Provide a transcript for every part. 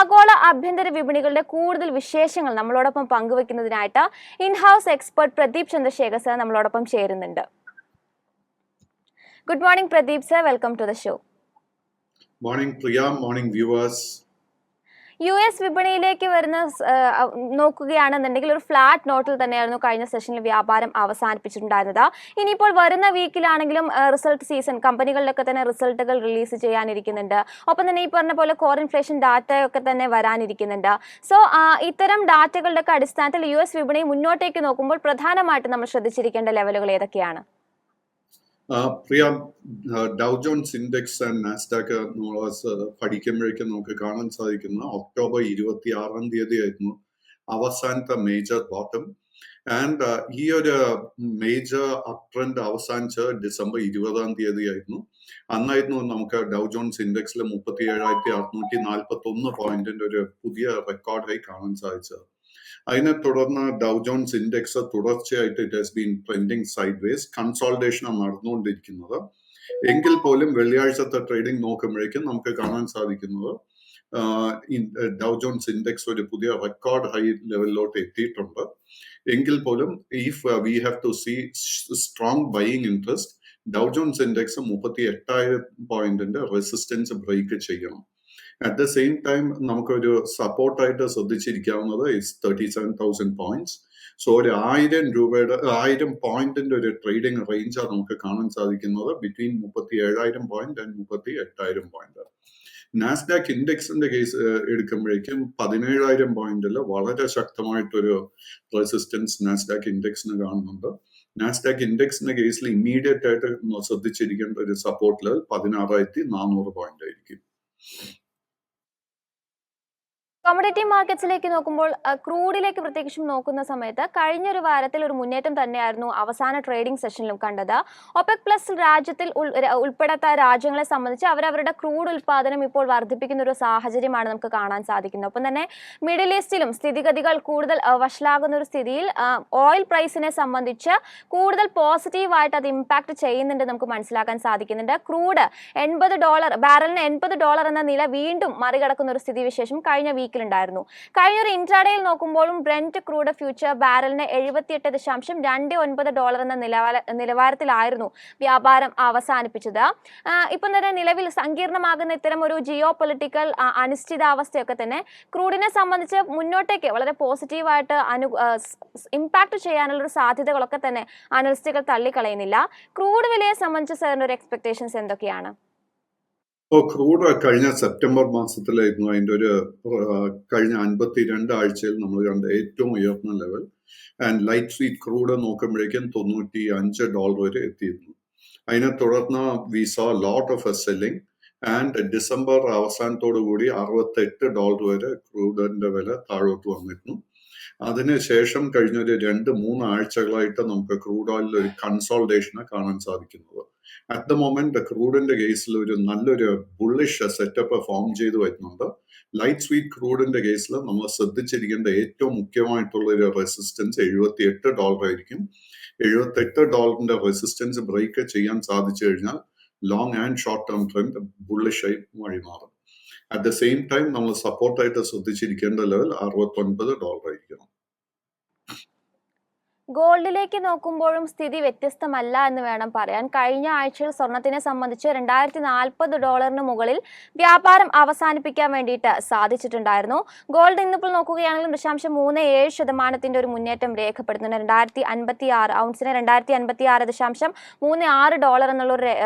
ആഗോള ആഭ്യന്തര വിപണികളുടെ കൂടുതൽ വിശേഷങ്ങൾ നമ്മളോടൊപ്പം പങ്കുവെക്കുന്നതിനായിട്ട് in house expert Pradeep Chandrasekhar sir നമ്മളോടൊപ്പം ചേരുന്നുണ്ട്. Good morning Pradeep sir, welcome to the show. Morning Priya, morning viewers. US വിപണിയിലേക്ക് വരുന്ന നോക്കുകയാണെന്നുണ്ടെങ്കിൽ ഒരു ഫ്ലാറ്റ് നോട്ടിൽ തന്നെയായിരുന്നു കഴിഞ്ഞ സെഷനിൽ വ്യാപാരം അവസാനിപ്പിച്ചിട്ടുണ്ടായിരുന്നത്. ഇനിയിപ്പോൾ വരുന്ന വീക്കിലാണെങ്കിലും റിസൾട്ട് സീസൺ കമ്പനികളിലൊക്കെ തന്നെ റിസൾട്ടുകൾ റിലീസ് ചെയ്യാനിരിക്കുന്നുണ്ട്. ഒപ്പം തന്നെ ഈ പറഞ്ഞ പോലെ കോർ ഇൻഫ്ലേഷൻ ഡാറ്റയൊക്കെ തന്നെ വരാനിരിക്കുന്നുണ്ട്. സോ ഇത്തരം ഡാറ്റകളുടെ ഒക്കെ അടിസ്ഥാനത്തിൽ US വിപണി മുന്നോട്ടേക്ക് നോക്കുമ്പോൾ പ്രധാനമായിട്ട് നമ്മൾ ശ്രദ്ധിച്ചിരിക്കേണ്ട ലെവലുകൾ ഏതൊക്കെയാണ്? Priya, Dow Jones index and Nasdaq പഠിക്കുമ്പോഴേക്കും നമുക്ക് കാണാൻ സാധിക്കുന്ന ഒക്ടോബർ 26 ആയിരുന്നു അവസാനത്തെ മേജർ ബോട്ടം. ആൻഡ് ഈ ഒരു മേജർ അപ് ട്രെൻഡ് അവസാനിച്ച് ഡിസംബർ 20 ആയിരുന്നു. അന്നായിരുന്നു നമുക്ക് ഡൗ ജോൺസ് ഇൻഡെക്സിൽ 37,641 പോയിന്റിന്റെ ഒരു പുതിയ റെക്കോർഡായി കാണാൻ സാധിച്ചത്. അതിനെ തുടർന്ന് ഡൗ ജോൺസ് ഇൻഡെക്സ് തുടർച്ചയായിട്ട് it has been trending sideways, കൺസോൾട്ടേഷനാണ് നടന്നുകൊണ്ടിരിക്കുന്നത്. എങ്കിൽ പോലും വെള്ളിയാഴ്ചത്തെ ട്രേഡിംഗ് നോക്കുമ്പോഴേക്കും നമുക്ക് കാണാൻ സാധിക്കുന്നത് ഡൗ ജോൺസ് ഇൻഡെക്സ് ഒരു പുതിയ റെക്കോർഡ് ഹൈ ലെവലിലോട്ട് എത്തിയിട്ടുണ്ട്. എങ്കിൽ പോലും if we have to see strong buying interest, Dow Jones index 38,000 പോയിന്റിന്റെ റെസിസ്റ്റൻസ് ബ്രേക്ക് ചെയ്യണം. അറ്റ് ദ സെയിം ടൈം നമുക്കൊരു സപ്പോർട്ടായിട്ട് ശ്രദ്ധിച്ചിരിക്കാവുന്നത് 37,000 പോയിന്റ്സ്. സോ ഒരു 1,000 പോയിന്റിന്റെ ഒരു ട്രേഡിംഗ് റേഞ്ചാണ് നമുക്ക് കാണാൻ സാധിക്കുന്നത് between 37,000 point and 38,000 point. Nasdaq ഇൻഡെക്സിന്റെ കേസ് എടുക്കുമ്പോഴേക്കും 17,000 പോയിന്റിൽ വളരെ ശക്തമായിട്ടൊരു റെസിസ്റ്റൻസ് നാസ്ഡാക്ക് ഇൻഡെക്സിന് കാണുന്നുണ്ട്. നാസ്ഡാക്ക് ഇൻഡെക്സിന്റെ കേസിൽ ഇമ്മീഡിയറ്റ് ആയിട്ട് ശ്രദ്ധിച്ചിരിക്കേണ്ട ഒരു സപ്പോർട്ട് ലെവൽ 16,400 പോയിന്റ് ആയിരിക്കും. കമോഡിറ്റി മാർക്കറ്റ്സിലേക്ക് നോക്കുമ്പോൾ ക്രൂഡിലേക്ക് പ്രത്യേകിച്ചും നോക്കുന്ന സമയത്ത് കഴിഞ്ഞൊരു വാരത്തിൽ ഒരു മുന്നേറ്റം തന്നെയായിരുന്നു അവസാന ട്രേഡിംഗ് സെഷനിലും കണ്ടത്. ഒപെക് പ്ലസ് രാജ്യത്തിൽ ഉൾപ്പെടാത്ത രാജ്യങ്ങളെ സംബന്ധിച്ച് അവരവരുടെ ക്രൂഡ് ഉൽപ്പാദനം ഇപ്പോൾ വർദ്ധിപ്പിക്കുന്ന ഒരു സാഹചര്യമാണ് നമുക്ക് കാണാൻ സാധിക്കുന്നത്. ഒപ്പം തന്നെ മിഡിൽ ഈസ്റ്റിലും സ്ഥിതിഗതികൾ കൂടുതൽ വഷളാകുന്ന ഒരു സ്ഥിതിയിൽ ഓയിൽ പ്രൈസിനെ സംബന്ധിച്ച് കൂടുതൽ പോസിറ്റീവായിട്ട് അത് ഇമ്പാക്ട് ചെയ്യുന്നുണ്ട് നമുക്ക് മനസ്സിലാക്കാൻ സാധിക്കുന്നുണ്ട്. ക്രൂഡ് $80, ബാരലിന് $80 എന്ന നില വീണ്ടും മറികടക്കുന്ന ഒരു സ്ഥിതിവിശേഷം കഴിഞ്ഞ വീക്കിലുണ്ടായിരുന്നു. കഴിഞ്ഞൊരു ഇൻട്രാഡേയിൽ നോക്കുമ്പോഴും ബ്രെന്റ് ക്രൂഡ് ഫ്യൂച്ചർ ബാരലിന് $78.29 എന്ന നിലവാരത്തിലായിരുന്നു വ്യാപാരം അവസാനിപ്പിച്ചത്. ഇപ്പം തന്നെ നിലവിൽ സങ്കീർണമാകുന്ന ഇത്തരം ഒരു ജിയോ പൊളിറ്റിക്കൽ അനിശ്ചിതാവസ്ഥയൊക്കെ തന്നെ ക്രൂഡിനെ സംബന്ധിച്ച് മുന്നോട്ടേക്ക് വളരെ പോസിറ്റീവായിട്ട് ഇമ്പാക്ട് ചെയ്യാനുള്ള ഒരു സാധ്യതകളൊക്കെ തന്നെ അനലിസ്റ്റുകൾ തള്ളിക്കളയുന്നില്ല. ക്രൂഡ് വിലയെ സംബന്ധിച്ച് സാറിന്റെ ഒരു എക്സ്പെക്ടേഷൻസ് എന്തൊക്കെയാണ്? ക്രൂഡ് കഴിഞ്ഞ സെപ്റ്റംബർ മാസത്തിലായിരുന്നു അതിൻ്റെ ഒരു കഴിഞ്ഞ 52 ആഴ്ചയിൽ നമ്മൾ കണ്ട ഏറ്റവും ഉയർന്ന level. And light sweet crude നോക്കുമ്പോഴേക്കും $95 വരെ എത്തിയിരുന്നു. അതിനെ തുടർന്ന് we saw lot of a selling and December അവസാനത്തോടു കൂടി $68 വരെ ക്രൂഡിന്റെ വില താഴോട്ട് വന്നിരുന്നു. അതിനുശേഷം കഴിഞ്ഞൊരു 2-3 ആഴ്ചകളായിട്ട് നമുക്ക് ക്രൂഡ് ഓയിലിൽ ഒരു കൺസോൾട്ടേഷനെ കാണാൻ സാധിക്കുന്നത്. അറ്റ് ദ മൊമെന്റ് ക്രൂഡിന്റെ കേസിൽ ഒരു നല്ലൊരു ബുള്ളിഷ് സെറ്റപ്പ് ഫോം ചെയ്തു വരുന്നുണ്ട്. ലൈറ്റ് സ്വീറ്റ് ക്രൂഡിന്റെ കേസിൽ നമ്മൾ ശ്രദ്ധിച്ചിരിക്കേണ്ട ഏറ്റവും മുഖ്യമായിട്ടുള്ള ഒരു റെസിസ്റ്റൻസ് $78 ആയിരിക്കും. $78 റെസിസ്റ്റൻസ് ബ്രേക്ക് ചെയ്യാൻ സാധിച്ചു കഴിഞ്ഞാൽ long and short term trend ബുള്ളിഷായി വഴിമാറും. അറ്റ് ദ സെയിം ടൈം നമ്മൾ സപ്പോർട്ടായിട്ട് ശ്രദ്ധിച്ചിരിക്കേണ്ട ലെവൽ $69 ആയിരിക്കണം. ഗോൾഡിലേക്ക് നോക്കുമ്പോഴും സ്ഥിതി വ്യത്യസ്തമല്ല എന്ന് വേണം പറയാൻ. കഴിഞ്ഞ ആഴ്ചയിൽ സ്വർണത്തിനെ സംബന്ധിച്ച് $240 മുകളിൽ വ്യാപാരം അവസാനിപ്പിക്കാൻ വേണ്ടിയിട്ട് സാധിച്ചിട്ടുണ്ടായിരുന്നു. ഗോൾഡ് ഇന്നിപ്പോൾ നോക്കുകയാണെങ്കിലും 0.37% ഒരു മുന്നേറ്റം രേഖപ്പെടുത്തുന്നുണ്ട്. 256 ഔൺസിന് $256.36 എന്നുള്ള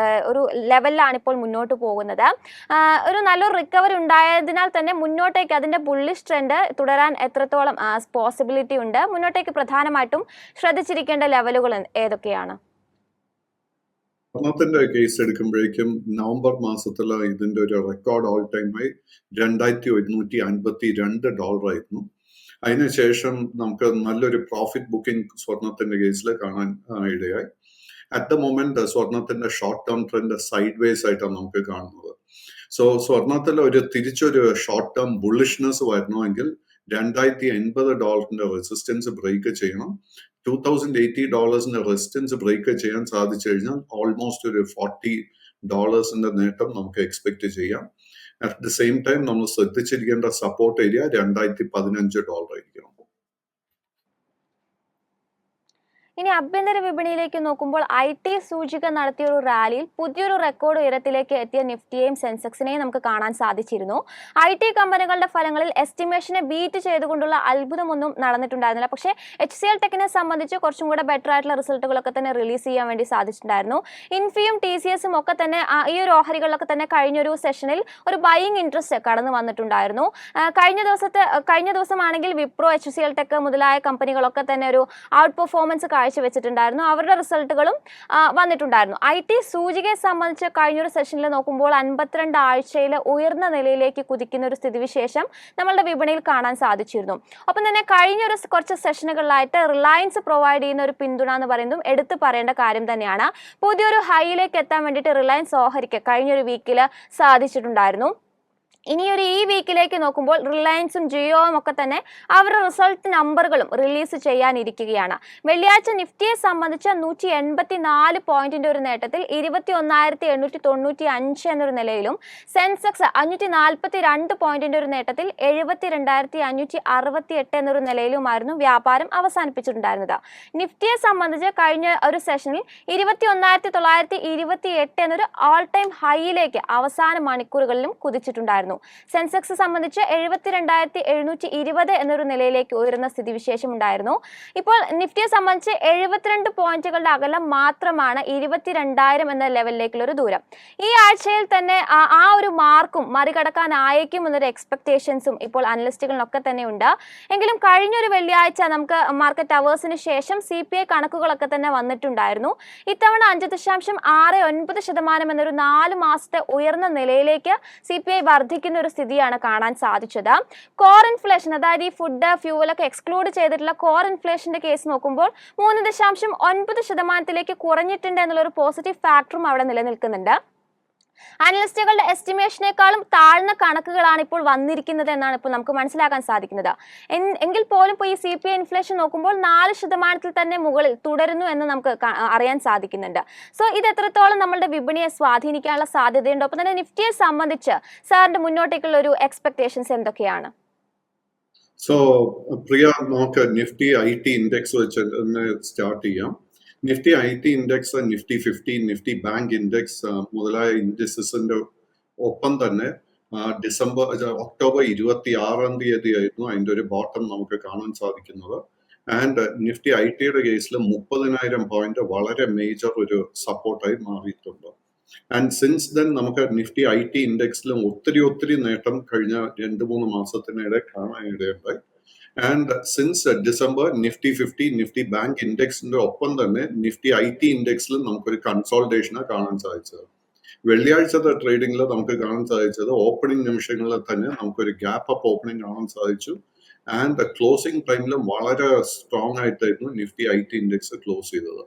ഒരു ലെവലിലാണ് ഇപ്പോൾ മുന്നോട്ട് പോകുന്നത്. ഒരു നല്ലൊരു റിക്കവറി ഉണ്ടായതിനാൽ തന്നെ മുന്നോട്ടേക്ക് അതിന്റെ ബുള്ളിഷ് ട്രെൻഡ് തുടരാൻ എത്രത്തോളം പോസിബിലിറ്റി ഉണ്ട്? മുന്നോട്ടേക്ക് പ്രധാനമായിട്ടും ശ്രദ്ധിച്ചിരിക്കേണ്ട ലെവലുകൾ ഏതൊക്കെയാണ്? സ്വർണത്തിന്റെ കേസ് എടുക്കുമ്പോഴേക്കും നവംബർ മാസത്തിൽ ഇതിന്റെ ഒരു റെക്കോർഡ് ഓൾ ടൈം ഹൈ $2,152 ആയിരുന്നു. അതിനുശേഷം നമുക്ക് നല്ലൊരു പ്രോഫിറ്റ് ബുക്കിംഗ് സ്വർണത്തിന്റെ കേസിൽ കാണാൻ ഇടയായി. അറ്റ് ദ മൊമെന്റ് സ്വർണത്തിന്റെ short term trend side vase ആയിട്ടാണ് നമുക്ക് കാണുന്നത്. സോ സ്വർണത്തിൽ തിരിച്ചൊരു ഷോർട്ട് ടേം ബുള്ളിഷ്നെസ് വരണമെങ്കിൽ $2,080 റെസിസ്റ്റൻസ് ബ്രേക്ക് ചെയ്യണം. $2,080 റെസിസ്റ്റൻസ് ബ്രേക്ക് ചെയ്യാൻ സാധിച്ചു കഴിഞ്ഞാൽ ഓൾമോസ്റ്റ് ഒരു $40 നേട്ടം നമുക്ക് എക്സ്പെക്ട് ചെയ്യാം. അറ്റ് ദ സെയിം ടൈം നമ്മൾ ശ്രദ്ധിച്ചിരിക്കേണ്ട സപ്പോർട്ട് ഏരിയ $2015 ആയിരിക്കണം. ഇനി ആഭ്യന്തര വിപണിയിലേക്ക് നോക്കുമ്പോൾ IT സൂചിക നടത്തിയ ഒരു റാലിയിൽ പുതിയൊരു റെക്കോർഡ് ഉയരത്തിലേക്ക് എത്തിയ നിഫ്റ്റിയെയും സെൻസെക്സിനെയും നമുക്ക് കാണാൻ സാധിച്ചിരുന്നു. IT കമ്പനികളുടെ ഫലങ്ങളിൽ എസ്റ്റിമേഷനെ ബീറ്റ് ചെയ്തുകൊണ്ടുള്ള അത്ഭുതമൊന്നും നടന്നിട്ടുണ്ടായിരുന്നില്ല. പക്ഷേ HCL ടെക്കിനെ സംബന്ധിച്ച് കുറച്ചും കൂടെ ബെറ്റർ ആയിട്ടുള്ള റിസൾട്ടുകളൊക്കെ തന്നെ റിലീസ് ചെയ്യാൻ വേണ്ടി സാധിച്ചിട്ടുണ്ടായിരുന്നു. ഇൻഫിയും TCSും ഒക്കെ തന്നെ ഈ ഒരു ഓഹരികളിലൊക്കെ തന്നെ കഴിഞ്ഞൊരു സെഷനിൽ ഒരു ബൈയിങ് ഇൻട്രസ്റ്റ് കടന്നു വന്നിട്ടുണ്ടായിരുന്നു. കഴിഞ്ഞ ദിവസമാണെങ്കിൽ വിപ്രോ, HCL ടെക് മുതലായ കമ്പനികളൊക്കെ തന്നെ ഒരു ഔട്ട് പെർഫോമൻസ് കാഴ്ചവെച്ചിട്ടുണ്ടായിരുന്നു. അവരുടെ റിസൾട്ടുകളും വന്നിട്ടുണ്ടായിരുന്നു. IT സൂചികയെ സംബന്ധിച്ച് കഴിഞ്ഞൊരു സെഷനിൽ നോക്കുമ്പോൾ 52 ആഴ്ചയിൽ ഉയർന്ന നിലയിലേക്ക് കുതിക്കുന്ന ഒരു സ്ഥിതിവിശേഷം നമ്മളുടെ വിപണിയിൽ കാണാൻ സാധിച്ചിരുന്നു. ഒപ്പം തന്നെ കഴിഞ്ഞൊരു കുറച്ച് സെഷനുകളിലായിട്ട് റിലയൻസ് പ്രൊവൈഡ് ചെയ്യുന്ന ഒരു പിന്തുണ എന്ന് പറയുന്നതും എടുത്തു പറയേണ്ട കാര്യം തന്നെയാണ്. പുതിയൊരു ഹൈയിലേക്ക് എത്താൻ വേണ്ടിയിട്ട് റിലയൻസ് ഓഹരിക്ക് കഴിഞ്ഞൊരു വീക്കിൽ സാധിച്ചിട്ടുണ്ടായിരുന്നു. ഇനിയൊരു ഈ വീക്കിലേക്ക് നോക്കുമ്പോൾ റിലയൻസും ജിയോയും ഒക്കെ തന്നെ അവരുടെ റിസൾട്ട് നമ്പറുകളും റിലീസ് ചെയ്യാനിരിക്കുകയാണ്. വെള്ളിയാഴ്ച നിഫ്റ്റിയെ സംബന്ധിച്ച് 184 പോയിന്റിന്റെ ഒരു നേട്ടത്തിൽ 21,895 എന്നൊരു നിലയിലും സെൻസെക്സ് 542 പോയിന്റിന്റെ ഒരു നേട്ടത്തിൽ 72,568 എന്നൊരു നിലയിലുമായിരുന്നു വ്യാപാരം അവസാനിപ്പിച്ചിട്ടുണ്ടായിരുന്നത്. നിഫ്റ്റിയെ സംബന്ധിച്ച് കഴിഞ്ഞ ഒരു സെഷനിൽ 21,928 എന്നൊരു ഓൾ ടൈം ഹൈയിലേക്ക് അവസാന മണിക്കൂറുകളിലും കുതിച്ചിട്ടുണ്ടായിരുന്നു. സെൻസെക്സ് സംബന്ധിച്ച് 72,720 എന്നൊരു നിലയിലേക്ക് ഉയരുന്ന സ്ഥിതിവിശേഷം ഉണ്ടായിരുന്നു. ഇപ്പോൾ നിഫ്റ്റിയെ സംബന്ധിച്ച് 72 പോയിന്റുകളുടെ അകലം മാത്രമാണ് 22,000 എന്ന ലെവലിലേക്കുള്ള ഒരു ദൂരം. ഈ ആഴ്ചയിൽ തന്നെ ആ ഒരു മാർക്കും മറികടക്കാനായേക്കും എന്നൊരു എക്സ്പെക്ടേഷൻസും ഇപ്പോൾ അനലിസ്റ്റുകളിലൊക്കെ തന്നെ ഉണ്ട്. എങ്കിലും കഴിഞ്ഞൊരു വെള്ളിയാഴ്ച നമുക്ക് മാർക്കറ്റ് അവേഴ്സിന് ശേഷം CPI കണക്കുകളൊക്കെ തന്നെ വന്നിട്ടുണ്ടായിരുന്നു. ഇത്തവണ 5.69% എന്നൊരു 4 മാസത്തെ ഉയർന്ന നിലയിലേക്ക് CPI വർദ്ധിക്കുന്ന ഒരു സ്ഥിതിയാണ് കാണാൻ സാധിച്ചത്. കോർ ഇൻഫ്ലേഷൻ, അതായത് ഈ ഫുഡ്, ഫ്യൂവലൊക്കെ എക്സ്ക്ലൂഡ് ചെയ്തിട്ടുള്ള കോർ ഇൻഫ്ലേഷന്റെ കേസ് നോക്കുമ്പോൾ 3.9% കുറഞ്ഞിട്ടുണ്ട് എന്നുള്ളൊരു പോസിറ്റീവ് ഫാക്ടറും അവിടെ നിലനിൽക്കുന്നുണ്ട്. അനലിസ്റ്റുകളുടെ എസ്റ്റിമേഷനേക്കാളും താഴ്ന്ന കണക്കുകളാണ് ഇപ്പോൾ വന്നിരിക്കുന്നത് എന്നാണ് ഇപ്പോൾ നമുക്ക് മനസ്സിലാക്കാൻ സാധിക്കുന്നത്. എങ്കിൽ പോലും ഇപ്പോൾ ഈ CPI ഇൻഫ്ലേഷൻ നോക്കുമ്പോൾ 4% തന്നെ മുകളിൽ തുടരുന്നു എന്ന് നമുക്ക് അറിയാൻ സാധിക്കുന്നുണ്ട്. സോ ഇത് എത്രത്തോളം നമ്മളുടെ വിപണിയെ സ്വാധീനിക്കാനുള്ള സാധ്യതയുണ്ട്? ഒപ്പം തന്നെ നിഫ്റ്റിയെ സംബന്ധിച്ച് സാറിന്റെ മുന്നോട്ടേക്കുള്ള ഒരു എക്സ്പെക്ടേഷൻസ് എന്തൊക്കെയാണ്? സോ പ്രിയ, നമുക്ക് നിഫ്റ്റി IT ഇൻഡെക്സ് വെച്ച് സ്റ്റാർട്ട് ചെയ്യാം. Nifty IT index, Nifty 50, Nifty bank index മുതലായ ഇൻഡെക്സസിന്റെ ഒപ്പം തന്നെ ഒക്ടോബർ 26 ആയിരുന്നു അതിന്റെ ഒരു ബോട്ടം നമുക്ക് കാണാൻ സാധിക്കുന്നത്. ആൻഡ് നിഫ്റ്റി ITയുടെ കേസിൽ 30,000 പോയിന്റ് വളരെ മേജർ ഒരു സപ്പോർട്ടായി മാറിയിട്ടുണ്ട്. ആൻഡ് സിൻസ് ദെൻ നമുക്ക് നിഫ്റ്റി IT ഇൻഡെക്സിലും ഒത്തിരി നേട്ടം കഴിഞ്ഞ 2-3 മാസത്തിനിടെ കാണാനിടയുണ്ടായി. And since December Nifty 50, Nifty bank ഇൻഡെക്സിന്റെ ഒപ്പം തന്നെ നിഫ്റ്റി IT ഇൻഡെക്സിലും നമുക്കൊരു കൺസോൾട്ടേഷനെ കാണാൻ സാധിച്ചത്. വെള്ളിയാഴ്ചത്തെ ട്രേഡിംഗിൽ നമുക്ക് കാണാൻ സാധിച്ചത് ഓപ്പണിംഗ് നിമിഷങ്ങളിൽ തന്നെ നമുക്കൊരു ഗ്യാപ്പ് അപ്പ് ഓപ്പണിംഗ് കാണാൻ സാധിച്ചു. ആൻഡ് ക്ലോസിംഗ് ടൈമിലും വളരെ സ്ട്രോങ് ആയിട്ടായിരുന്നു നിഫ്റ്റി IT ഇൻഡെക്സ് ക്ലോസ് ചെയ്തത്.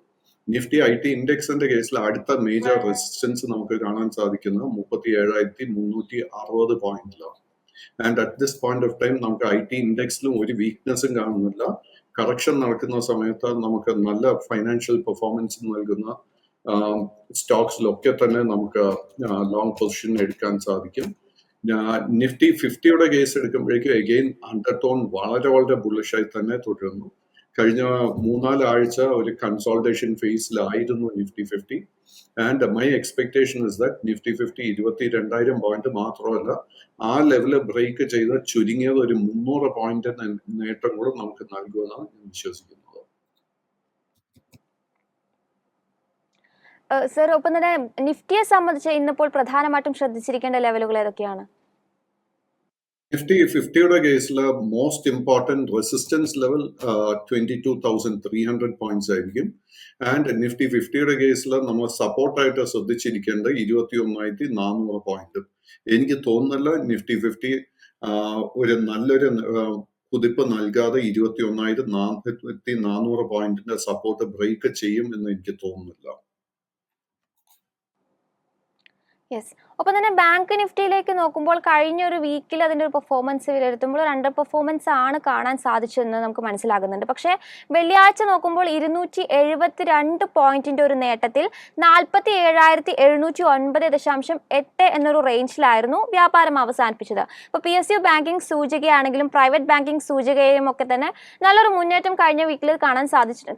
നിഫ്റ്റി IT ഇൻഡെക്സിന്റെ കേസിൽ അടുത്ത മേജർ റെസിസ്റ്റൻസ് നമുക്ക് കാണാൻ സാധിക്കുന്നത് 37,360 പോയിന്റിലാണ്. And at this point of time നമുക്ക് IT ഇൻഡെക്സിലും ഒരു വീക്ക്നെസ്സും കാണുന്നില്ല. കറക്ഷൻ നടക്കുന്ന സമയത്ത് നമുക്ക് നല്ല ഫൈനാൻഷ്യൽ പെർഫോമൻസ് നൽകുന്ന സ്റ്റോക്സിലൊക്കെ തന്നെ നമുക്ക് ലോങ് പൊസിഷൻ എടുക്കാൻ സാധിക്കും. നിഫ്റ്റി 50യുടെ കേസ് എടുക്കുമ്പോഴേക്കും അഗെയിൻ അണ്ടർടോൺ വളരെ ബുള്ളിഷായി തന്നെ തുടരുന്നു. കഴിഞ്ഞ 3-4 ആഴ്ച ഒരു കൺസോൾട്ടേഷൻ ഫേസിലായിരുന്നു Nifty 50. And my expectation is that Nifty 50 22,000 point മാത്രമല്ല, ആ ലെവല് ബ്രേക്ക് ചെയ്ത് ചുരുങ്ങിയത് ഒരു 300 പോയിന്റ് നേട്ടം കൂടെ നമുക്ക് നൽകുമെന്നാണ് ഞാൻ വിശ്വസിക്കുന്നത്. സർ, ഒപ്പം തന്നെ നിഫ്റ്റിയെ സംബന്ധിച്ച് ഇന്നിപ്പോൾ പ്രധാനമായിട്ടും ശ്രദ്ധിച്ചിരിക്കേണ്ട ലെവലുകൾ ഏതൊക്കെയാണ്? നിഫ്റ്റി 50യുടെ കേസിൽ most important resistance level 22,300 points ആയിരിക്കും. ആൻഡ് നിഫ്റ്റി 50യുടെ കേസിൽ നമ്മൾ സപ്പോർട്ടായിട്ട് ശ്രദ്ധിച്ചിരിക്കേണ്ടത് 21,400 പോയിന്റ്. എനിക്ക് തോന്നുന്നില്ല നിഫ്റ്റി 50 ഒരു നല്ലൊരു കുതിപ്പ് നൽകാതെ 21,400 പോയിന്റിന്റെ സപ്പോർട്ട് ബ്രേക്ക് ചെയ്യും എന്ന് എനിക്ക് തോന്നുന്നില്ല. യെസ്. ഒപ്പം തന്നെ ബാങ്ക് നിഫ്റ്റിയിലേക്ക് നോക്കുമ്പോൾ കഴിഞ്ഞ ഒരു വീക്കിൽ അതിൻ്റെ ഒരു പെർഫോമൻസ് വിലയിരുത്തുമ്പോൾ ഒരു അണ്ടർ പെർഫോമൻസ് ആണ് കാണാൻ സാധിച്ചതെന്ന് നമുക്ക് മനസ്സിലാകുന്നുണ്ട്. പക്ഷേ വെള്ളിയാഴ്ച നോക്കുമ്പോൾ 272 പോയിന്റിന്റെ ഒരു നേട്ടത്തിൽ 47,709.8 എന്നൊരു റേഞ്ചിലായിരുന്നു വ്യാപാരം അവസാനിപ്പിച്ചത്. ഇപ്പോൾ PSU ബാങ്കിങ് സൂചികയാണെങ്കിലും പ്രൈവറ്റ് ബാങ്കിങ് സൂചികയും ഒക്കെ തന്നെ നല്ലൊരു മുന്നേറ്റം കഴിഞ്ഞ വീക്കിൽ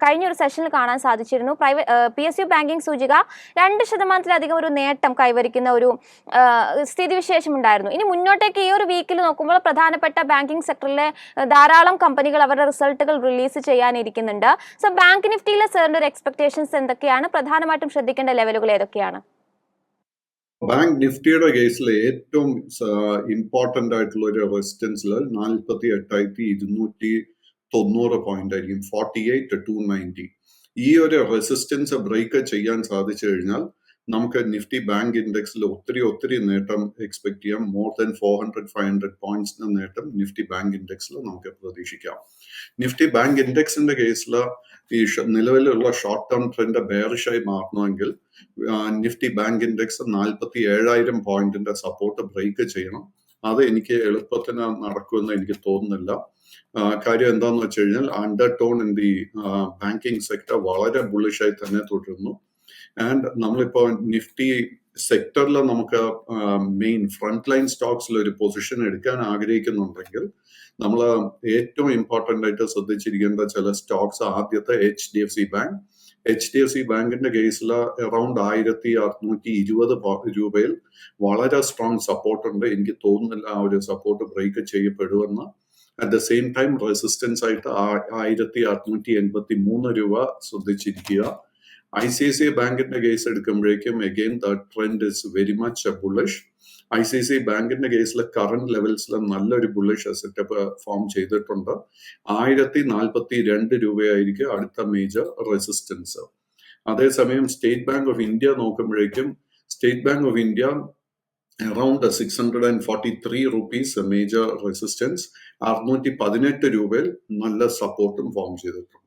കഴിഞ്ഞ ഒരു സെഷനിൽ കാണാൻ സാധിച്ചിരുന്നു. PSU ബാങ്കിങ് സൂചിക 2% ഒരു നേട്ടം കൈവരിക്കുന്ന ഒരു സ്ഥിതിവിശേഷം ഉണ്ടായിരുന്നു. ഇനി മുന്നോട്ടേക്ക് ഈ ഒരു വീക്കിൽ നോക്കുമ്പോൾ പ്രധാനപ്പെട്ട ബാങ്കിങ് സെക്ടറിലെ ധാരാളം കമ്പനികൾ അവരുടെ റിസൾട്ടുകൾ റിലീസ് ചെയ്യാനിരിക്കുന്നുണ്ട്. സോ ബാങ്ക് നിഫ്റ്റിയിലെ സാറിന്റെ ഒരു എക്സ്പെക്ടേഷൻസ് എന്തൊക്കെയാണ്? പ്രധാനമായിട്ടും ശ്രദ്ധിക്കേണ്ട ലെവലുകൾ ഏതൊക്കെയാണ്? ബാങ്ക് നിഫ്റ്റിയുടെ കേസിൽ ഏറ്റവും ഇമ്പോർട്ടന്റ് ആയിട്ടുള്ള ഒരു റെസിസ്റ്റൻസ് ലെവൽ 48,290 പോയിന്റ് ആയിരിക്കും, 48,290. ഈ ഒരു റെസിസ്റ്റൻസ് ബ്രേക്ക് ചെയ്യാൻ സാധിച്ചു കഴിഞ്ഞാൽ നമുക്ക് നിഫ്റ്റി ബാങ്ക് ഇൻഡെക്സിൽ ഒത്തിരി നേട്ടം എക്സ്പെക്ട് ചെയ്യാം. മോർ ദാൻ 400-500 പോയിന്റ്സിന്റെ നേട്ടം നിഫ്റ്റി ബാങ്ക് ഇൻഡെക്സിൽ നമുക്ക് പ്രതീക്ഷിക്കാം. നിഫ്റ്റി ബാങ്ക് ഇൻഡെക്സിന്റെ കേസിൽ ഈ നിലവിലുള്ള ഷോർട്ട് ടേം ട്രെൻഡ് ബെയറിഷായി മാറണമെങ്കിൽ നിഫ്റ്റി ബാങ്ക് ഇൻഡെക്സ് 47,000 പോയിന്റിന്റെ സപ്പോർട്ട് ബ്രേക്ക് ചെയ്യണം. അത് എനിക്ക് എളുപ്പത്തിന് നടക്കുമെന്ന് എനിക്ക് തോന്നുന്നില്ല. കാര്യം എന്താന്ന് വെച്ച് കഴിഞ്ഞാൽ under tone in the banking sector വളരെ ബുള്ളിഷായി തന്നെ തുടരുന്നു. ആൻഡ് നമ്മളിപ്പോ നിഫ്റ്റി സെക്ടറിൽ നമുക്ക് മെയിൻ ഫ്രണ്ട് ലൈൻ സ്റ്റോക്സിൽ ഒരു പൊസിഷൻ എടുക്കാൻ ആഗ്രഹിക്കുന്നുണ്ടെങ്കിൽ നമ്മൾ ഏറ്റവും ഇമ്പോർട്ടന്റ് ആയിട്ട് ശ്രദ്ധിച്ചിരിക്കേണ്ട ചില സ്റ്റോക്സ്, ആദ്യത്തെ HDFC ബാങ്ക്. HDFC ബാങ്കിന്റെ കേസിൽ അറൌണ്ട് 1,620 രൂപയിൽ വളരെ സ്ട്രോങ് സപ്പോർട്ട് ഉണ്ട്. എനിക്ക് തോന്നുന്നില്ല ആ ഒരു സപ്പോർട്ട് ബ്രേക്ക് ചെയ്യപ്പെടുമെന്ന്. At the same time resistance ആയിട്ട് 1,683 രൂപ ശ്രദ്ധിച്ചിരിക്കുക. ICICI ബാങ്കിന്റെ കേസ് എടുക്കുമ്പോഴേക്കും again the trend is very much bullish. ICICI ബാങ്കിന്റെ കേസിൽ കറന്റ് ലെവൽസിൽ നല്ലൊരു ബുള്ളിഷ് സെറ്റപ്പ് ഫോം ചെയ്തിട്ടുണ്ട്. 1,042 രൂപയായിരിക്കും അടുത്ത മേജർ റെസിസ്റ്റൻസ്. അതേസമയം സ്റ്റേറ്റ് ബാങ്ക് ഓഫ് ഇന്ത്യ നോക്കുമ്പോഴേക്കും state bank of India around 643 rupees major resistance, 618 രൂപയിൽ നല്ല സപ്പോർട്ടും ഫോം ചെയ്തിട്ടുണ്ട്.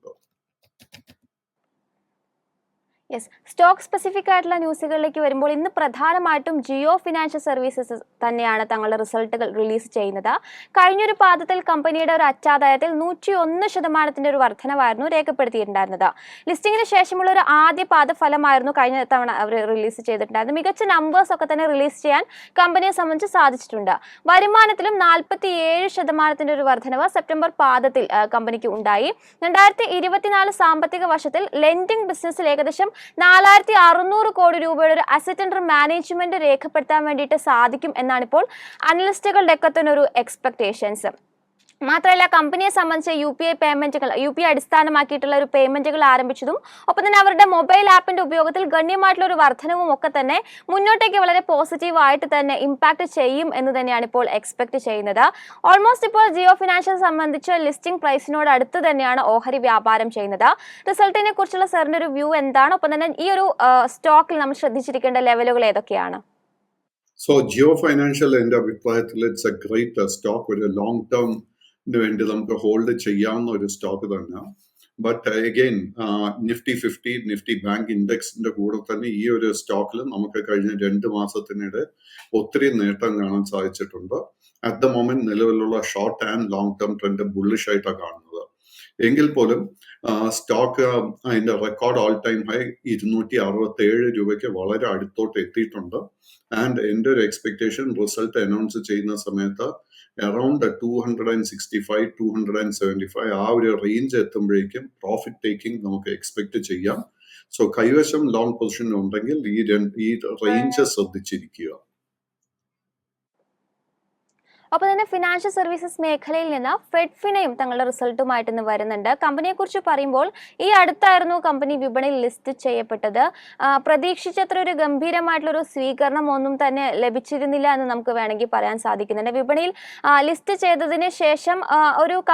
യെസ്, സ്റ്റോക്ക് സ്പെസിഫിക് ആയിട്ടുള്ള ന്യൂസുകളിലേക്ക് വരുമ്പോൾ ഇന്ന് പ്രധാനമായിട്ടും ജിയോ ഫിനാൻഷ്യൽ സർവീസസ് തന്നെയാണ് തങ്ങളുടെ റിസൾട്ടുകൾ റിലീസ് ചെയ്യുന്നത്. കഴിഞ്ഞൊരു പാദത്തിൽ കമ്പനിയുടെ ഒരു അറ്റാദായത്തിൽ 101% ഒരു വർധനവായിരുന്നു രേഖപ്പെടുത്തിയിട്ടുണ്ടായിരുന്നത്. ലിസ്റ്റിംഗിന് ശേഷമുള്ള ഒരു ആദ്യ പാദ ഫലമായിരുന്നു കഴിഞ്ഞ തവണ അവർ റിലീസ് ചെയ്തിട്ടുണ്ടായിരുന്നത്. മികച്ച നമ്പേഴ്സ് ഒക്കെ തന്നെ റിലീസ് ചെയ്യാൻ കമ്പനിയെ സംബന്ധിച്ച് സാധിച്ചിട്ടുണ്ട്. വരുമാനത്തിലും 47% ഒരു വർധനവ് സെപ്റ്റംബർ പാദത്തിൽ കമ്പനിക്ക് ഉണ്ടായി. 2024 സാമ്പത്തിക വർഷത്തിൽ ലെൻഡിംഗ് ബിസിനസ്സിൽ ഏകദേശം 4,600 കോടി രൂപയുടെ ഒരു അസറ്റ് അണ്ടർ മാനേജ്മെന്റ് രേഖപ്പെടുത്താൻ വേണ്ടിയിട്ട് സാധിക്കും എന്നാണ് ഇപ്പോൾ അനലിസ്റ്റുകളുടെ ഒക്കെ തന്നെ ഒരു എക്സ്പെക്ടേഷൻസ്. മാത്രമല്ല കമ്പനിയെ സംബന്ധിച്ച് UPI അടിസ്ഥാനമാക്കിയിട്ടുള്ള ഒരു പേയ്മെന്റുകൾ ആരംഭിച്ചതും ഒപ്പം തന്നെ അവരുടെ മൊബൈൽ ആപ്പിന്റെ ഉപയോഗത്തിൽ ഗണ്യമായിട്ടുള്ള ഒരു വർധനവും ഒക്കെ തന്നെ മുന്നോട്ടേക്ക് വളരെ പോസിറ്റീവ് ആയിട്ട് തന്നെ ഇമ്പാക്ട് ചെയ്യും എന്ന് തന്നെയാണ് ഇപ്പോൾ എക്സ്പെക്ട് ചെയ്യുന്നത്. ഓൾമോസ്റ്റ് ഇപ്പോൾ ജിയോ ഫിനാൻഷ്യൽ സംബന്ധിച്ച് ലിസ്റ്റിംഗ് പ്രൈസിനോട് അടുത്ത് തന്നെയാണ് ഓഹരി വ്യാപാരം ചെയ്യുന്നത്. റിസൾട്ടിനെ കുറിച്ചുള്ള സാറിന്റെ ഒരു വ്യൂ എന്താണ്? ഒപ്പം തന്നെ ഈ ഒരു സ്റ്റോക്കിൽ നമ്മൾ ശ്രദ്ധിച്ചിരിക്കേണ്ട ലെവലുകൾ ഏതൊക്കെയാണ്? സോ ജിയോ ഫൈനാൻഷ്യൽ എൻ്റെ അഭിപ്രായത്തിൽ ഇറ്റ്സ് എ ഗ്രേറ്റ് സ്റ്റോക്ക്. ഒരു ലോങ് ടേം വേണ്ടി നമുക്ക് ഹോൾഡ് ചെയ്യാവുന്ന ഒരു സ്റ്റോക്ക് തന്നെ. But again Nifty 50 Nifty bank ഇൻഡെക്സിന്റെ കൂടെ തന്നെ ഈ ഒരു സ്റ്റോക്കിൽ നമുക്ക് കഴിഞ്ഞ 2 മാസത്തിനിടെ ഒത്തിരി നേട്ടം കാണാൻ സാധിച്ചിട്ടുണ്ട്. അറ്റ് ദ മൊമെന്റ് നിലവിലുള്ള short and long term trend bullish ആയിട്ടാണ് കാണുന്നത്. എങ്കിൽ പോലും സ്റ്റോക്ക് അതിന്റെ റെക്കോർഡ് ഓൾ ടൈം ഹൈ 267 രൂപയ്ക്ക് വളരെ അടുത്തോട്ട് എത്തിയിട്ടുണ്ട്. ആൻഡ് എൻ്റെ ഒരു എക്സ്പെക്ടേഷൻ റിസൾട്ട് അനൗൺസ് ചെയ്യുന്ന സമയത്ത് അറൌണ്ട് 265-275 ആ ഒരു റേഞ്ച് എത്തുമ്പോഴേക്കും പ്രോഫിറ്റ് ടേക്കിംഗ് നമുക്ക് എക്സ്പെക്ട് ചെയ്യാം. സോ കൈവശം ലോങ് പൊസിഷൻ ഉണ്ടെങ്കിൽ ഈ റേഞ്ച് ശ്രദ്ധിച്ചിരിക്കുക. ഒപ്പം തന്നെ ഫിനാൻഷ്യൽ സർവീസസ് മേഖലയിൽ നിന്ന് ഫെഡ്ഫിനയും തങ്ങളുടെ റിസൾട്ടുമായിട്ട് ഇന്ന് വരുന്നുണ്ട്. കമ്പനിയെക്കുറിച്ച് പറയുമ്പോൾ ഈ അടുത്തായിരുന്നു കമ്പനി വിപണിയിൽ ലിസ്റ്റ് ചെയ്യപ്പെട്ടത്. പ്രതീക്ഷിച്ചത്ര ഒരു ഗംഭീരമായിട്ടുള്ളൊരു സ്വീകരണം ഒന്നും തന്നെ ലഭിച്ചിരുന്നില്ല എന്ന് നമുക്ക് വേണമെങ്കിൽ പറയാൻ സാധിക്കുന്നുണ്ട്. വിപണിയിൽ ലിസ്റ്റ് ചെയ്തതിന് ശേഷം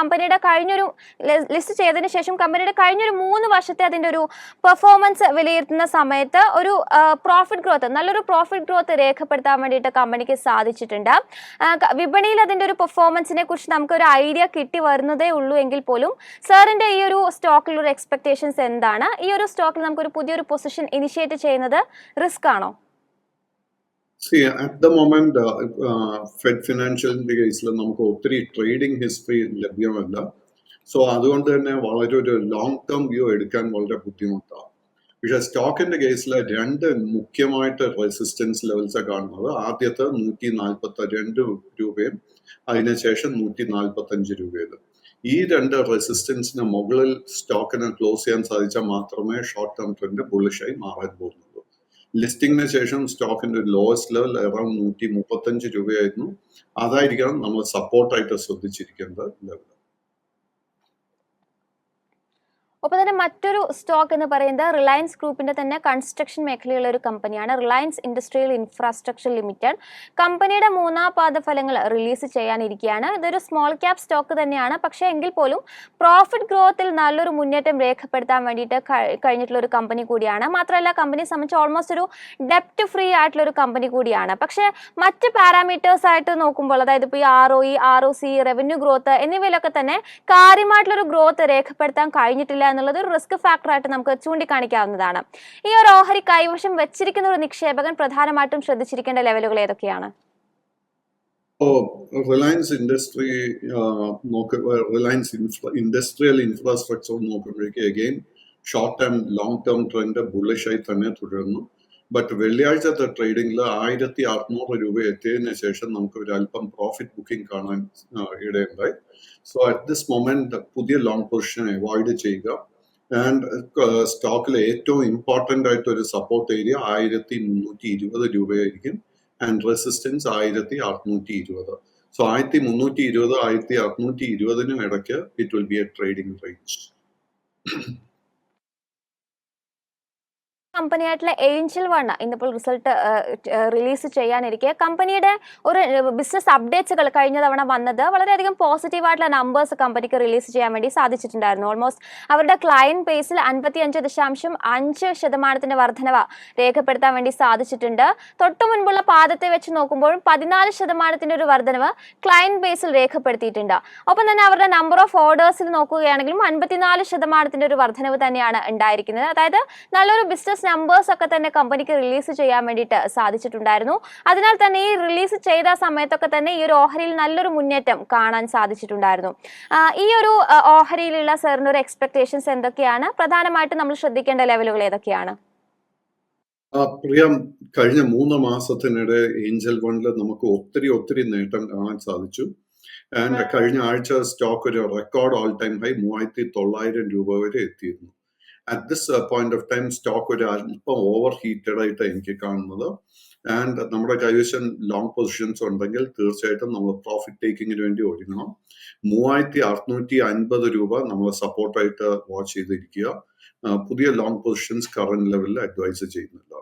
കമ്പനിയുടെ കഴിഞ്ഞൊരു 3 വർഷത്തെ അതിൻ്റെ ഒരു പെർഫോമൻസ് വിലയിരുത്തുന്ന സമയത്ത് ഒരു നല്ലൊരു പ്രോഫിറ്റ് ഗ്രോത്ത് രേഖപ്പെടുത്താൻ വേണ്ടിയിട്ട് കമ്പനിക്ക് സാധിച്ചിട്ടുണ്ട്. വിപണിയിൽ അതിന്റെ ഒരു പെർഫോമൻസിനെ കുറിച്ച് നമുക്ക് ഒരു ഐഡിയ കിട്ടി വരുന്നതേ ഉള്ളൂ എങ്കിൽ പോലും സാറിന്റെ ഈ ഒരു സ്റ്റോക്കിലുള്ള എക്സ്പെക്ടേഷൻസ് എന്താണ്? ഈ ഒരു സ്റ്റോക്കിൽ നമുക്കൊരു പുതിയൊരു പൊസിഷൻ ഇനിഷ്യേറ്റ് ചെയ്യുന്നത് റിസ്ക് ആണോ? See, at the moment, fed ഫിനാൻഷ്യലിന്റെ കേസിൽ നമുക്ക് ഒത്തിരി ട്രേഡിംഗ് ഹിസ്റ്ററി ലഭ്യമല്ല. സോ അതുകൊണ്ട് തന്നെ വളരെ ഒരു ലോങ് ടേം വ്യൂ എടുക്കാൻ വളരെ ബുദ്ധിമുട്ടാണ്. പക്ഷെ സ്റ്റോക്കിന്റെ കേസിൽ രണ്ട് മുഖ്യമായിട്ട് റെസിസ്റ്റൻസ് ലെവൽസ് കാണുന്നത്. ആദ്യത്തെ 142 രൂപയും അതിനുശേഷം 145 രൂപയും. ഈ രണ്ട് റെസിസ്റ്റൻസിന് മുകളിൽ സ്റ്റോക്കിന് ക്ലോസ് ചെയ്യാൻ സാധിച്ചാൽ മാത്രമേ ഷോർട്ട് ടേം ട്രെൻഡ് ബുള്ളിഷായി മാറാൻ പോകുന്നുള്ളൂ. ലിസ്റ്റിംഗിന് ശേഷം സ്റ്റോക്കിന്റെ ലോവസ്റ്റ് ലെവൽ അറൌണ്ട് 135 രൂപയായിരുന്നു. അതായിരിക്കണം നമ്മൾ സപ്പോർട്ടായിട്ട് ശ്രദ്ധിച്ചിരിക്കേണ്ട ലെവൽ. ഒപ്പം തന്നെ മറ്റൊരു സ്റ്റോക്ക് എന്ന് പറയുന്നത് റിലയൻസ് ഗ്രൂപ്പിന്റെ തന്നെ കൺസ്ട്രക്ഷൻ മേഖലയുള്ള ഒരു കമ്പനിയാണ് റിലയൻസ് ഇൻഡസ്ട്രിയൽ ഇൻഫ്രാസ്ട്രക്ചർ ലിമിറ്റഡ്. കമ്പനിയുടെ മൂന്നാം പാദ ഫലങ്ങൾ റിലീസ് ചെയ്യാനിരിക്കുകയാണ്. ഇതൊരു സ്മോൾ ക്യാപ് സ്റ്റോക്ക് തന്നെയാണ്. പക്ഷേ എങ്കിൽ പോലും പ്രോഫിറ്റ് ഗ്രോത്തിൽ നല്ലൊരു മുന്നേറ്റം രേഖപ്പെടുത്താൻ വേണ്ടിയിട്ട് കഴിഞ്ഞിട്ടുള്ള ഒരു കമ്പനി കൂടിയാണ്. മാത്രമല്ല കമ്പനിയെ സംബന്ധിച്ച് ഓൾമോസ്റ്റ് ഒരു ഡെപ്റ്റ് ഫ്രീ ആയിട്ടുള്ള ഒരു കമ്പനി കൂടിയാണ്. പക്ഷേ മറ്റ് പാരാമീറ്റേഴ്സ് ആയിട്ട് നോക്കുമ്പോൾ, അതായത് ഇപ്പോൾ ഈ ROE, ROC, റവന്യൂ ഗ്രോത്ത് എന്നിവയിലൊക്കെ തന്നെ കാര്യമായിട്ടുള്ളൊരു ഗ്രോത്ത് രേഖപ്പെടുത്താൻ കഴിഞ്ഞിട്ടില്ല എന്നുള്ളത് ഒരു റിസ്ക് ഫാക്ടറായിട്ട് നമുക്ക് ചൂണ്ടിക്കാണിക്കാവുന്നതാണ്. ഈ ഒരു ഓഹരി കൈവശം വെച്ചിരിക്കുന്ന ഒരു നിക്ഷേപകൻ പ്രധാനമായിട്ടും ശ്രദ്ധിച്ചിരിക്കേണ്ട ലെവലുകൾ ഏതൊക്കെയാണ്? റിലയൻസ് റിലയൻസ് ഇൻഡസ്ട്രിയൽ ഇൻഫ്രാസ്ട്രക്ചർ നോക്കുമ്പോഴേക്ക് again short term long term trend ബുള്ളിഷായി തന്നെ തുടരുന്നു. ബട്ട് വെള്ളിയാഴ്ചത്തെ ട്രേഡിംഗിൽ 1600 രൂപ എത്തിയതിനു ശേഷം നമുക്ക് ഒരു അല്പം പ്രോഫിറ്റ് ബുക്കിംഗ് കാണാൻ ഇടയുണ്ടായി. സോ അറ്റ് ദിസ് മൊമെന്റ് പുതിയ ലോങ് പൊസിഷൻ അവോയ്ഡ് ചെയ്യുക. ആൻഡ് സ്റ്റോക്കിലെ ഏറ്റവും ഇമ്പോർട്ടൻ്റ് ആയിട്ട് ഒരു സപ്പോർട്ട് ഏരിയ 1320 രൂപയായിരിക്കും. And resistance 1620. സോ 1320, 1620 ഇടയ്ക്ക് it will be a trading range. കമ്പനിയായിട്ടുള്ള ഏഞ്ചൽ വൺ ഇന്നിപ്പോൾ റിസൾട്ട് റിലീസ് ചെയ്യാനിരിക്കെ കമ്പനിയുടെ ഒരു ബിസിനസ് അപ്ഡേറ്റ്സുകൾ കഴിഞ്ഞ തവണ വന്നത് വളരെയധികം പോസിറ്റീവായിട്ടുള്ള നമ്പേഴ്സ് കമ്പനിക്ക് റിലീസ് ചെയ്യാൻ വേണ്ടി സാധിച്ചിട്ടുണ്ടായിരുന്നു. ഓൾമോസ്റ്റ് അവരുടെ ക്ലയന്റ് ബേസിൽ 55.5% വർധനവ് രേഖപ്പെടുത്താൻ വേണ്ടി സാധിച്ചിട്ടുണ്ട്. തൊട്ടു മുൻപുള്ള പാദത്തെ വെച്ച് നോക്കുമ്പോഴും 14% ഒരു വർധനവ് ക്ലയന്റ് ബേസിൽ രേഖപ്പെടുത്തിയിട്ടുണ്ട്. ഒപ്പം തന്നെ അവരുടെ നമ്പർ ഓഫ് ഓർഡേഴ്സിൽ നോക്കുകയാണെങ്കിലും 54% ഒരു വർധനവ് തന്നെയാണ് ഉണ്ടായിരിക്കുന്നത്. അതായത് നല്ലൊരു ബിസിനസ് നമ്പേഴ്സ് ഒക്കെ തന്നെ കമ്പനിക്ക് റിലീസ് ചെയ്യാൻ വേണ്ടിയിട്ട് സാധിച്ചിട്ടുണ്ടായിരുന്നു. അതിനാൽ തന്നെ ഈ റിലീസ് ചെയ്ത സമയത്തൊക്കെ തന്നെ ഈ ഒരു ഓഹരിയിൽ നല്ലൊരു മുന്നേറ്റം കാണാൻ സാധിച്ചിട്ടുണ്ടായിരുന്നു. ഈ ഒരു ഓഹരിയിലുള്ള സാറിന്റെ ഒരു എക്സ്പെക്ടേഷൻസ് എന്തൊക്കെയാണ്? പ്രധാനമായിട്ടും നമ്മൾ ശ്രദ്ധിക്കേണ്ട ലെവലുകൾ ഏതൊക്കെയാണ്? പ്രിയം, കഴിഞ്ഞ 3 മാസത്തിനിടെ ഏഞ്ചൽ വണ്ണിൽ നമുക്ക് ഒത്തിരി നേട്ടം കാണാൻ സാധിച്ചു. ആൻഡ് കഴിഞ്ഞ ആഴ്ച സ്റ്റോക്ക് ഒരു റെക്കോർഡ് ഓൾ ടൈം ഹൈ 3900 രൂപ വരെ എത്തിയിരുന്നു. At this point of time stock ഒരു അല്പം ഓവർ ഹീറ്റഡ് ആയിട്ട് എനിക്ക് കാണുന്നത്. ആൻഡ് നമ്മുടെ കൈവശം ലോങ് പൊസിഷൻസ് ഉണ്ടെങ്കിൽ തീർച്ചയായിട്ടും നമ്മൾ പ്രോഫിറ്റ് ടേക്കിങ്ങിന് വേണ്ടി ഒരുങ്ങണം. 3650 രൂപ നമ്മൾ സപ്പോർട്ടായിട്ട് വാച്ച് ചെയ്തിരിക്കുക. പുതിയ ലോങ് പൊസിഷൻസ് കറന്റ് ലെവലിൽ അഡ്വൈസ് ചെയ്യുന്നില്ല.